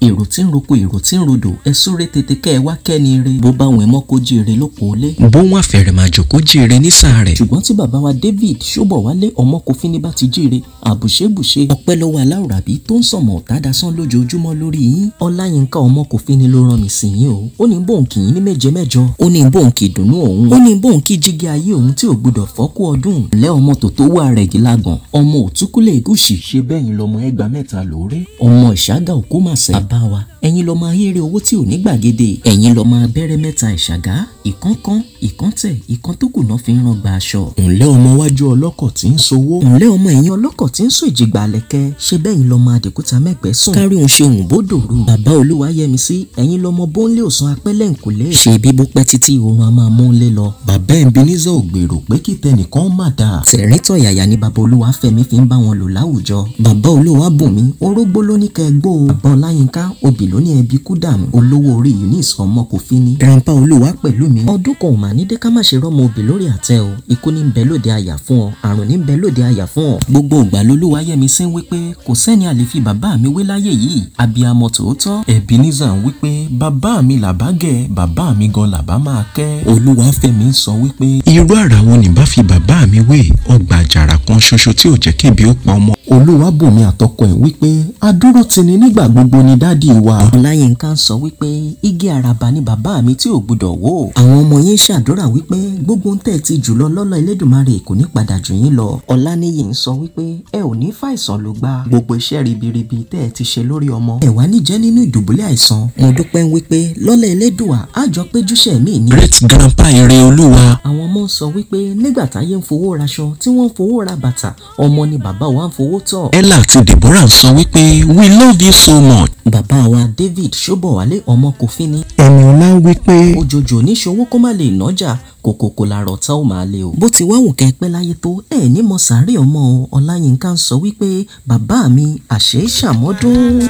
èrò tí ń roko èrò tí ń rodò ẹ súré tètè kẹ́ ẹ wá kẹ́ni re bó bá wọn mọ́ kó jíire lóko lé. bó wọn àfẹ̀rẹ̀ máa jò kó jíire ní sáà rẹ̀. ṣùgbọ́n tí bàbá wa David Ṣóbọ̀wálé Omokofini bá ti jíire àbùṣebùṣe ọpẹ́ lọ́wọ́ aláwùrábí tó ń sọ̀mọ̀ ọ̀tá dasán lójoojúmọ́ lórí yín. Ọláyínká Omokofini ló rán mi sí yín o. ó ní bóun kì í ní méje mẹ́jọ. ó ní bóun kì í dùnnú òun. ó ní bóun kì í jígí ayé òun tí ò gbọdọ̀ fọ́kú ọdún. ǹlẹ́ ọmọ Totowu Arẹ̀gílágàn ọmọ òtúkúlẹ̀ Ègùṣì ṣe bẹ́yìn lọ́mọ ẹgbàá mẹ́ta lóore. ọmọ Ìṣàgà Òkúmàsẹ̀ bàbá wa ẹ̀yin lọ́mọ ayére owó tí ò ní gbàgede. ẹ̀yin lọ́mọ abẹ́rẹ́ mẹ́ta Ìṣàgá ìkánkán ìkántẹ̀ ìkan tó kù náà fi ń rán gba aṣọ. ǹlẹ́ ọmọ wájú ọlọ́kọ̀ tí ń sowó. ǹlẹ́ ọmọ ẹ̀yin ọlọ́kọ̀ tí ń sùn ìjìgbà lẹ̀kẹ́ ṣe bẹ́yìn lọ́mọ Adékúta mẹ́gbẹ́ sùn. kárí òun ṣe òun bó dòru. bàbá Olúwayẹmisí ẹ̀yin lọ́mọ bóńlé òsàn apẹ́lẹ̀ ńkùlé. ṣe bí bó pẹ́ títí òun a máa mú lé lọ. bàbá Ebenezer ò gbèrò pé kí tẹnìkan má dáa. tẹ̀ríntọ̀ yàyà ni bàbá Olúwafẹ́mi fi ń bá wọn lò láwùjọ. bàbá Olúwabùnmi orógbó ló ní kẹ́ gbó. bàbá Ọláyínká obì ló ní ẹbí kú dànù. olówó orí Eunice Omokofini. grandpa Olúwapẹ̀lúmi ọdún kan ò mà ní dé ká má ṣe rọ́mọ obì lórí àtẹ o. ikú ní ń bẹ lóde àyà fún ọ àrùn ní ń bẹ lóde àyà fún ọ. gbogbo ìgbà lolúwayẹmisí ń wí pé kò sẹ́ni a lè fi bàbá mi wé láyé yìí abiyamọ tòótọ́. Ebenezer ń wí pé bàbá mi làbá gẹ̀ bàbá mi gan làbá máa kẹ́. Olúwafẹ́mi sọ wípé irú àrà wo ni bá fi bàbá mi wé ọgbà àjàrà kan ṣoṣo tí ò jẹ́ kébi ó pa ọmọ. Olúwabùnmi àtọkọ ẹ̀ wípé adúró tini nígbà gbogbo ni dádì wa. Ọláyínká sọ wípé igi àràbà ni bàbá mi tí ò gbọdọ̀ wó. àwọn ọmọ yín ṣàdúrà wípé gbogbo ń tẹ̀ ti jùlọ lọ́lọ́ Elédùmarè kò ní padà jù yín lọ. Ọláníyì ń sọ wípé ẹ ò ní fàìsàn ló gbà gbogbo iṣẹ́ ribiribi tẹ́ ẹ ti ṣe lórí ọmọ. ẹ wá ní jẹ́ nínú ìdùbúlẹ̀ àìsàn. mo dúpẹ́ ń wípé lọ́lọ́ Elédùà àjọ péjúṣe mi ní. great grandpa ire olúwa. àwọn ọmọ sọ wípé nígbà táyé ń fowó raṣọ tí wọ́n ń fowó ra bàtà ọmọ ni bàbá wa ń fowó tọ̀. Ella àti Deborah sọ wípé we love you so much. bàbá wa David Ṣóbọ̀wálé Omokofini. ẹ̀mí ọlá wípé òjòjò níṣòwò kó má lè nájà kòkòkò làrọ̀ tá ò máa lé o. bó ti wá wù kẹ́ pẹ́ láyé tó ẹ̀ ní mọ sàárè ọmọ o. Ọláyínká ń sọ wípé bàbá mi àṣẹ ṣàmọ́dún.